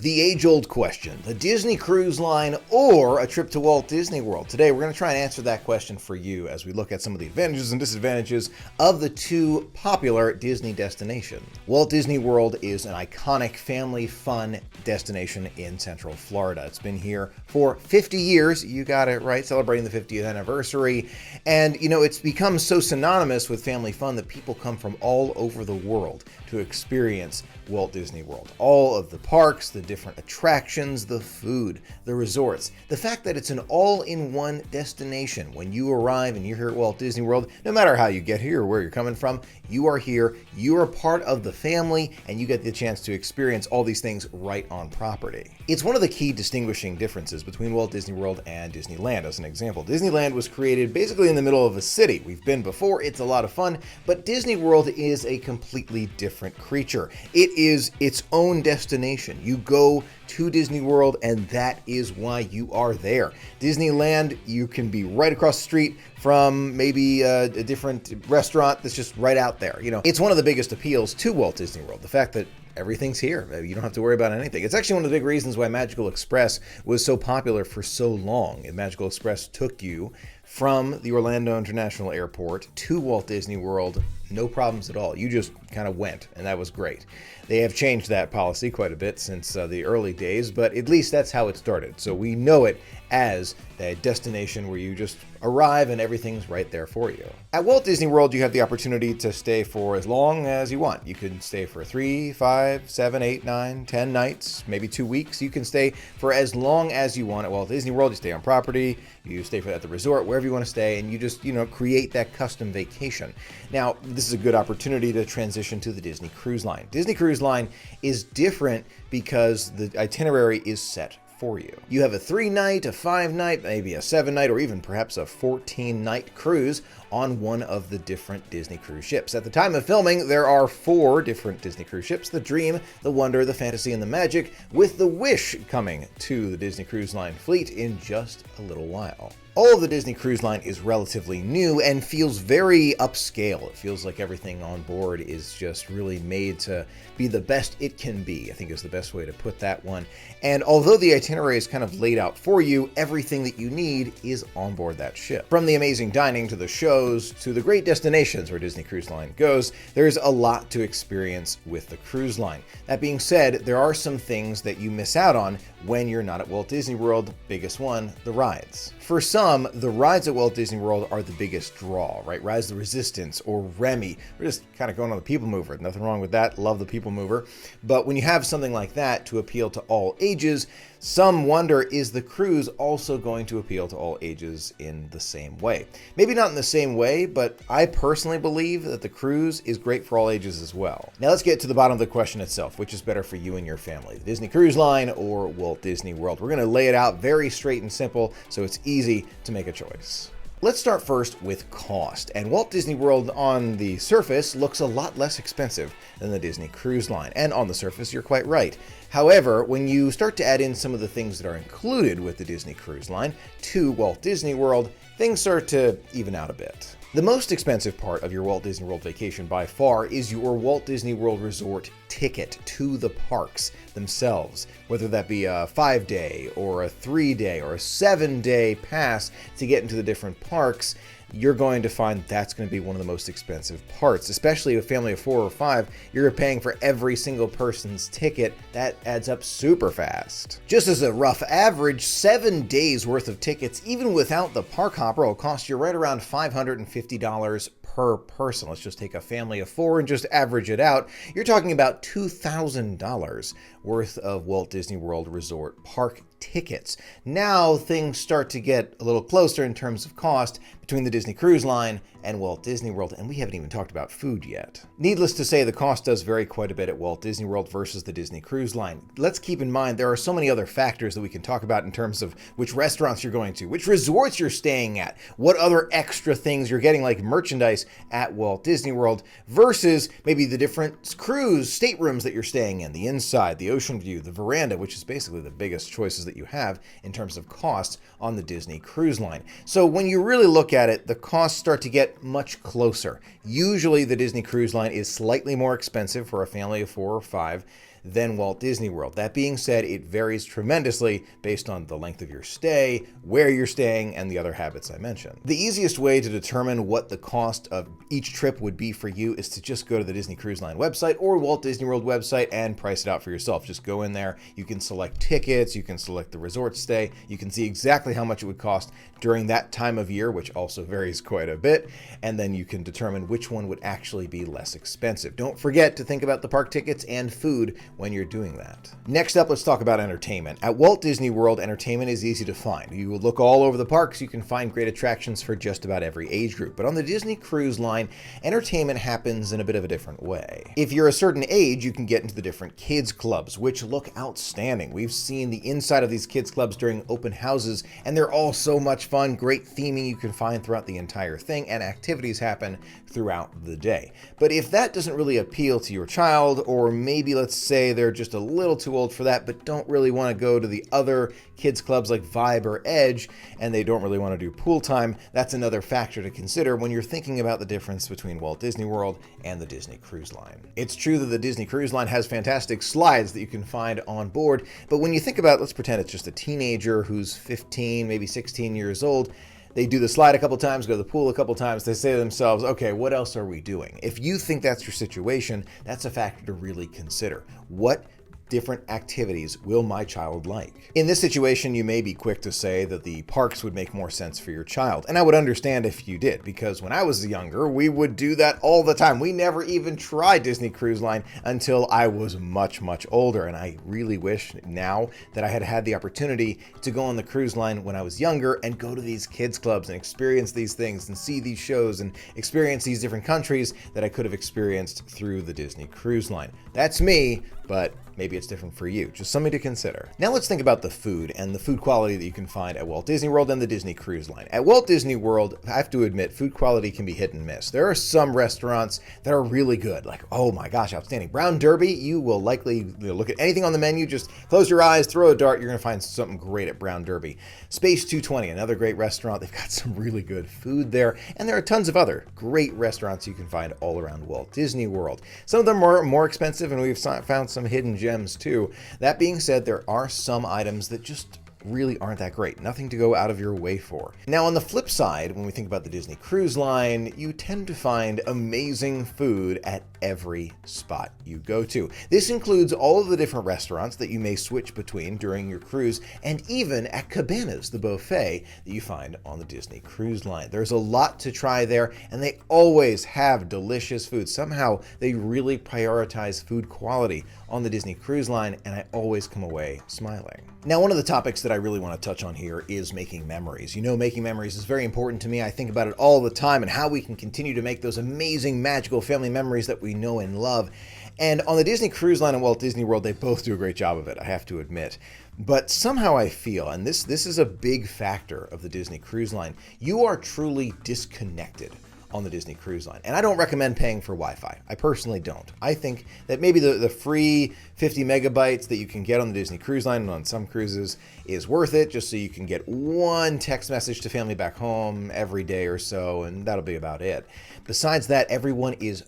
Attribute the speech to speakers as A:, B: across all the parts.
A: The age-old question, the Disney Cruise Line or a trip to Walt Disney World? Today, we're going to try and answer that question for you as we look at some of the advantages and disadvantages of the two popular Disney destinations. Walt Disney World is an iconic family fun destination in Central Florida. It's been here for 50 years. You got it right, celebrating the 50th anniversary. And, it's become so synonymous with family fun that people come from all over the world to experience Walt Disney World. All of the parks, the different attractions, the food, the resorts, the fact that it's an all-in-one destination. When you arrive and you're here at Walt Disney World, no matter how you get here or where you're coming from, you are here, you are part of the family, and you get the chance to experience all these things right on property. It's one of the key distinguishing differences between Walt Disney World and Disneyland. As an example, Disneyland was created basically in the middle of a city. We've been before, it's a lot of fun, but Disney World is a completely different creature. It is its own destination. You go to Disney World, and that is why you are there. Disneyland, you can be right across the street from maybe a different restaurant that's just right out there. It's one of the biggest appeals to Walt Disney World, the fact that everything's here. You don't have to worry about anything. It's actually one of the big reasons why Magical Express was so popular for so long. And Magical Express took you from the Orlando International Airport to Walt Disney World, no problems at all. You just kind of went, and that was great. They have changed that policy quite a bit since the early days, but at least that's how it started. So we know it as a destination where you just arrive and everything's right there for you. At Walt Disney World, you have the opportunity to stay for as long as you want. You can stay for 3, 5, 7, 8, 9, 10 nights, maybe 2 weeks. You can stay for as long as you want at Walt Disney World. You stay on property, you stay at the resort, wherever you want to stay, and you just, create that custom vacation. Now, this is a good opportunity to transition to the Disney Cruise Line. Disney Cruise Line is different because the itinerary is set for you. You have a 3-night, a 5-night, maybe a 7-night, or even perhaps a 14-night cruise on one of the different Disney cruise ships. At the time of filming, there are 4 different Disney cruise ships: the Dream, the Wonder, the Fantasy, and the Magic, with the Wish coming to the Disney Cruise Line fleet in just a little while. All of the Disney Cruise Line is relatively new and feels very upscale. It feels like everything on board is just really made to be the best it can be, I think is the best way to put that one. And although the itinerary is kind of laid out for you, everything that you need is on board that ship. From the amazing dining to the shows to the great destinations where Disney Cruise Line goes, there's a lot to experience with the cruise line. That being said, there are some things that you miss out on when you're not at Walt Disney World. Biggest one, the rides. For some, the rides at Walt Disney World are the biggest draw, right? Rise of the Resistance or Remy. We're just kind of going on the People Mover. Nothing wrong with that. Love the People Mover. But when you have something like that to appeal to all ages, some wonder, is the cruise also going to appeal to all ages in the same way? Maybe not in the same way, but I personally believe that the cruise is great for all ages as well. Now let's get to the bottom of the question itself. Which is better for you and your family, the Disney Cruise Line or Walt Disney World? We're going to lay it out very straight and simple so it's easy to make a choice. Let's start first with cost. And Walt Disney World on the surface looks a lot less expensive than the Disney Cruise Line. And on the surface, you're quite right. However, when you start to add in some of the things that are included with the Disney Cruise Line to Walt Disney World, things start to even out a bit. The most expensive part of your Walt Disney World vacation by far is your Walt Disney World Resort ticket to the parks themselves, whether that be a 5-day or a 3-day or a 7-day pass to get into the different parks. You're going to find that's going to be one of the most expensive parts, especially a family of 4 or 5. You're paying for every single person's ticket. That adds up super fast. Just as a rough average, 7 days worth of tickets, even without the park hopper, will cost you right around $550 per person. Let's just take a family of 4 and just average it out. You're talking about $2,000 worth of Walt Disney World Resort park tickets. Now things start to get a little closer in terms of cost between the Disney Cruise Line and Walt Disney World, and we haven't even talked about food yet. Needless to say, the cost does vary quite a bit at Walt Disney World versus the Disney Cruise Line. Let's keep in mind there are so many other factors that we can talk about in terms of which restaurants you're going to, which resorts you're staying at, what other extra things you're getting like merchandise at Walt Disney World versus maybe the different cruise staterooms that you're staying in, the inside, the ocean view, the veranda, which is basically the biggest choices that you have in terms of costs on the Disney Cruise Line. So when you really look at it, the costs start to get much closer. Usually the Disney Cruise Line is slightly more expensive for a family of 4 or 5 than Walt Disney World. That being said, it varies tremendously based on the length of your stay, where you're staying, and the other habits I mentioned. The easiest way to determine what the cost of each trip would be for you is to just go to the Disney Cruise Line website or Walt Disney World website and price it out for yourself. Just go in there, you can select tickets, you can select the resort stay, you can see exactly how much it would cost during that time of year, which also varies quite a bit, and then you can determine which one would actually be less expensive. Don't forget to think about the park tickets and food when you're doing that. Next up, let's talk about entertainment. At Walt Disney World, entertainment is easy to find. You will look all over the parks, you can find great attractions for just about every age group. But on the Disney Cruise Line, entertainment happens in a bit of a different way. If you're a certain age, you can get into the different kids clubs, which look outstanding. We've seen the inside of these kids clubs during open houses, and they're all so much fun. Great theming you can find throughout the entire thing, and activities happen throughout the day. But if that doesn't really appeal to your child, or maybe let's say they're just a little too old for that, but don't really want to go to the other kids clubs like Vibe or Edge, and they don't really want to do pool time, that's another factor to consider when you're thinking about the difference between Walt Disney World and the Disney Cruise Line. It's true that the Disney Cruise Line has fantastic slides that you can find on board, but when you think about, let's pretend it's just a teenager who's 15, maybe 16 years old, they do the slide a couple times, go to the pool a couple times, they say to themselves, okay, what else are we doing? If you think that's your situation, that's a factor to really consider. What different activities will my child like? In this situation, you may be quick to say that the parks would make more sense for your child. And I would understand if you did, because when I was younger, we would do that all the time. We never even tried Disney Cruise Line until I was much, much older. And I really wish now that I had had the opportunity to go on the cruise line when I was younger and go to these kids clubs and experience these things and see these shows and experience these different countries that I could have experienced through the Disney Cruise Line. That's me, but maybe it's different for you. Just something to consider. Now let's think about the food and the food quality that you can find at Walt Disney World and the Disney Cruise Line. At Walt Disney World, I have to admit, food quality can be hit and miss. There are some restaurants that are really good, like, oh my gosh, outstanding. Brown Derby, you will likely look at anything on the menu, just close your eyes, throw a dart, you're gonna find something great at Brown Derby. Space 220, another great restaurant. They've got some really good food there, and there are tons of other great restaurants you can find all around Walt Disney World. Some of them are more expensive, and we've found some hidden gems too. That being said, there are some items that just really aren't that great. Nothing to go out of your way for. Now, on the flip side, when we think about the Disney Cruise Line, you tend to find amazing food at every spot you go to. This includes all of the different restaurants that you may switch between during your cruise, and even at Cabanas, the buffet that you find on the Disney Cruise Line. There's a lot to try there, and they always have delicious food. Somehow, they really prioritize food quality on the Disney Cruise Line, and I always come away smiling. Now, one of the topics that I really want to touch on here is making memories. You know, making memories is very important to me. I think about it all the time and how we can continue to make those amazing, magical family memories that we know and love. And on the Disney Cruise Line and Walt Disney World, they both do a great job of it, I have to admit. But somehow I feel, and this is a big factor of the Disney Cruise Line, you are truly disconnected on the Disney Cruise Line. And I don't recommend paying for Wi-Fi. I personally don't. I think that maybe the free 50 megabytes that you can get on the Disney Cruise Line and on some cruises is worth it, just so you can get one text message to family back home every day or so, and that'll be about it. Besides that, everyone is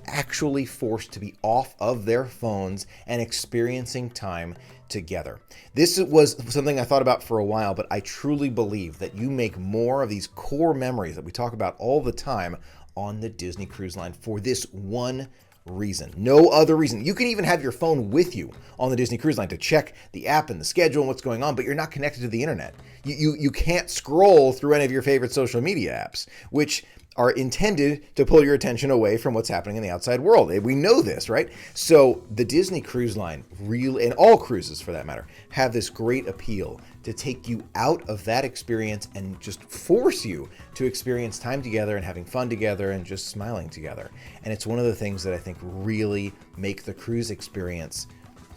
A: actually forced to be off of their phones and experiencing time together. This was something I thought about for a while, but I truly believe that you make more of these core memories that we talk about all the time on the Disney Cruise Line for this one reason. No other reason. You can even have your phone with you on the Disney Cruise Line to check the app and the schedule and what's going on, but you're not connected to the internet. You can't scroll through any of your favorite social media apps, which are intended to pull your attention away from what's happening in the outside world. We know this, right? So the Disney Cruise Line, and all cruises for that matter, have this great appeal to take you out of that experience and just force you to experience time together and having fun together and just smiling together. And it's one of the things that I think really make the cruise experience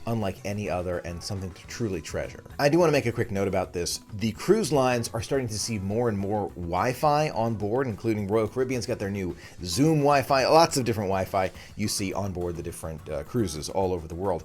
A: unlike any other and something to truly treasure. I do want to make a quick note about this. The cruise lines are starting to see more and more Wi-Fi on board, including Royal Caribbean's got their new Zoom Wi-Fi, lots of different Wi-Fi you see on board the different cruises all over the world.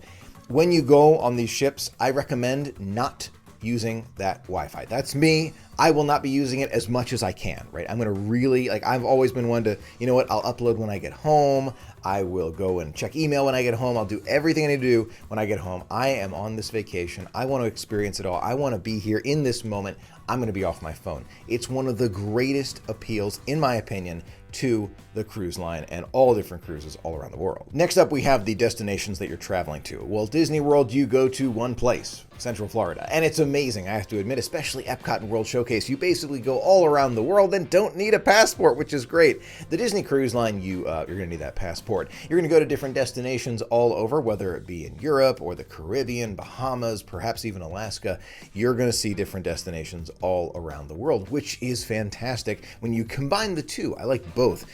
A: When you go on these ships, I recommend not using that Wi-Fi. That's me. I will not be using it as much as I can, right? I'm going to really, I've always been one to, you know what, I'll upload when I get home. I will go and check email when I get home. I'll do everything I need to do when I get home. I am on this vacation. I want to experience it all. I want to be here in this moment. I'm going to be off my phone. It's one of the greatest appeals, in my opinion, to the cruise line and all different cruises all around the world. Next up, we have the destinations that you're traveling to. Walt Disney World, you go to one place, Central Florida, and it's amazing, I have to admit, especially Epcot and World Showcase. You basically go all around the world and don't need a passport, which is great. The Disney Cruise Line, you're going to need that passport. You're going to go to different destinations all over, whether it be in Europe or the Caribbean, Bahamas, perhaps even Alaska. You're going to see different destinations all around the world, which is fantastic. When you combine the two, I like both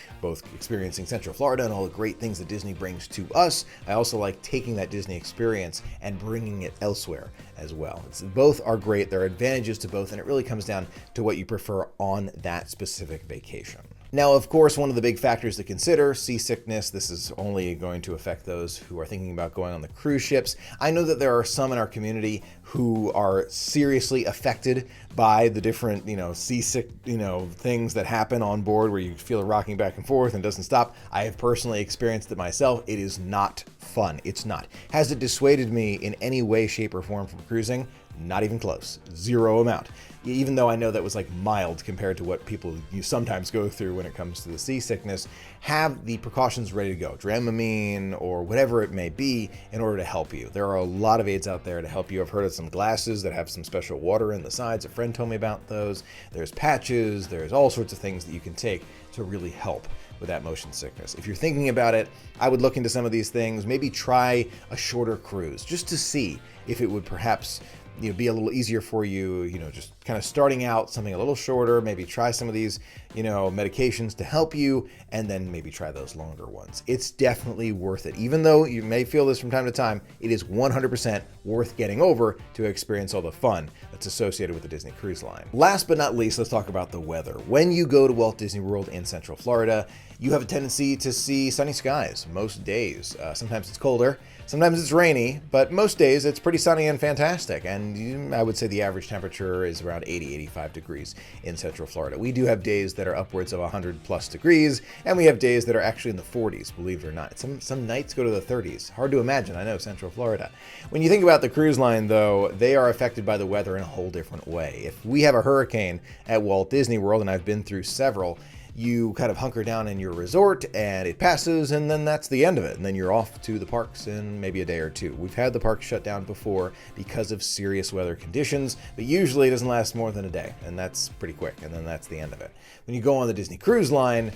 A: experiencing Central Florida and all the great things that Disney brings to us. I also like taking that Disney experience and bringing it elsewhere as well. Both are great. There are advantages to both, and it really comes down to what you prefer on that specific vacation. Now, of course, one of the big factors to consider, seasickness. This is only going to affect those who are thinking about going on the cruise ships. I know that there are some in our community who are seriously affected by the different, seasick, things that happen on board where you feel it rocking back and forth and doesn't stop. I have personally experienced it myself. It is not fun. It's not. Has it dissuaded me in any way, shape, or form from cruising? Not even close. Zero amount. Even though I know that was like mild compared to what people you sometimes go through when it comes to the seasickness, have the precautions ready to go. Dramamine or whatever it may be in order to help you. There are a lot of aids out there to help you. I've heard of some glasses that have some special water in the sides. A friend told me about those. There's patches. There's all sorts of things that you can take to really help with that motion sickness. If you're thinking about it, I would look into some of these things. Maybe try a shorter cruise just to see if it would perhaps be a little easier for you, just kind of starting out something a little shorter, maybe try some of these, medications to help you, and then maybe try those longer ones. It's definitely worth it. Even though you may feel this from time to time, it is 100% worth getting over to experience all the fun that's associated with the Disney Cruise Line. Last but not least, let's talk about the weather. When you go to Walt Disney World in Central Florida, you have a tendency to see sunny skies most days. Sometimes it's colder, sometimes it's rainy, but most days it's pretty sunny and fantastic. And I would say the average temperature is around 80, 85 degrees in Central Florida. We do have days that are upwards of 100 plus degrees, and we have days that are actually in the 40s, believe it or not. Some nights go to the 30s. Hard to imagine, I know, Central Florida. When you think about the cruise line, though, they are affected by the weather in a whole different way. If we have a hurricane at Walt Disney World, and I've been through several, you kind of hunker down in your resort and it passes, and then that's the end of it. And then you're off to the parks in maybe a day or two. We've had the parks shut down before because of serious weather conditions, but usually it doesn't last more than a day, and that's pretty quick, and then that's the end of it. When you go on the Disney Cruise Line,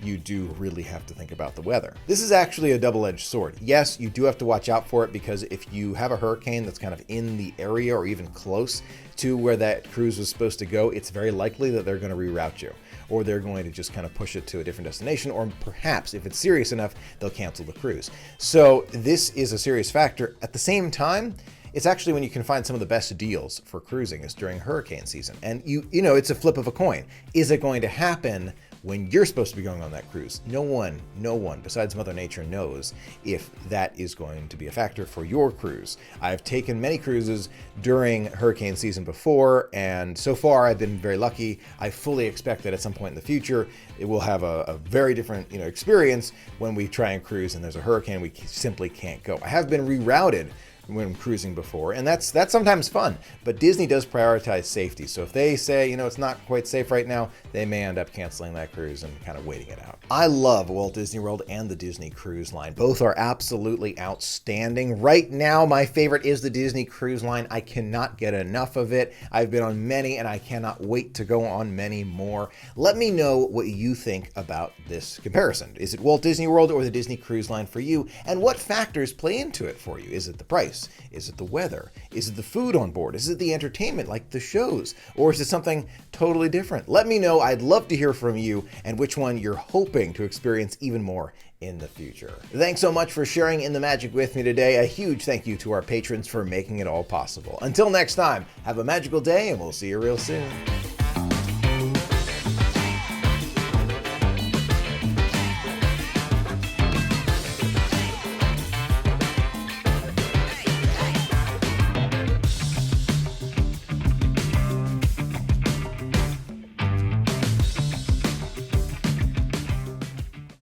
A: you do really have to think about the weather. This is actually a double-edged sword. Yes, you do have to watch out for it, because if you have a hurricane that's kind of in the area or even close to where that cruise was supposed to go, it's very likely that they're going to reroute you, or they're going to just kind of push it to a different destination, or perhaps if it's serious enough, they'll cancel the cruise. So this is a serious factor. At the same time, it's actually when you can find some of the best deals for cruising is during hurricane season. And it's a flip of a coin. Is it going to happen when you're supposed to be going on that cruise? No one besides Mother Nature knows if that is going to be a factor for your cruise. I've taken many cruises during hurricane season before, and so far I've been very lucky. I fully expect that at some point in the future, it will have a very different experience when we try and cruise and there's a hurricane, we simply can't go. I have been rerouted when cruising before, and that's sometimes fun, but Disney does prioritize safety. So if they say, it's not quite safe right now, they may end up canceling that cruise and kind of waiting it out. I love Walt Disney World and the Disney Cruise Line. Both are absolutely outstanding. Right now, my favorite is the Disney Cruise Line. I cannot get enough of it. I've been on many, and I cannot wait to go on many more. Let me know what you think about this comparison. Is it Walt Disney World or the Disney Cruise Line for you? And what factors play into it for you? Is it the price? Is it the weather? Is it the food on board? Is it the entertainment, like the shows? Or is it something totally different? Let me know. I'd love to hear from you and which one you're hoping to experience even more in the future. Thanks so much for sharing in the magic with me today. A huge thank you to our patrons for making it all possible. Until next time, have a magical day, and we'll see you real soon.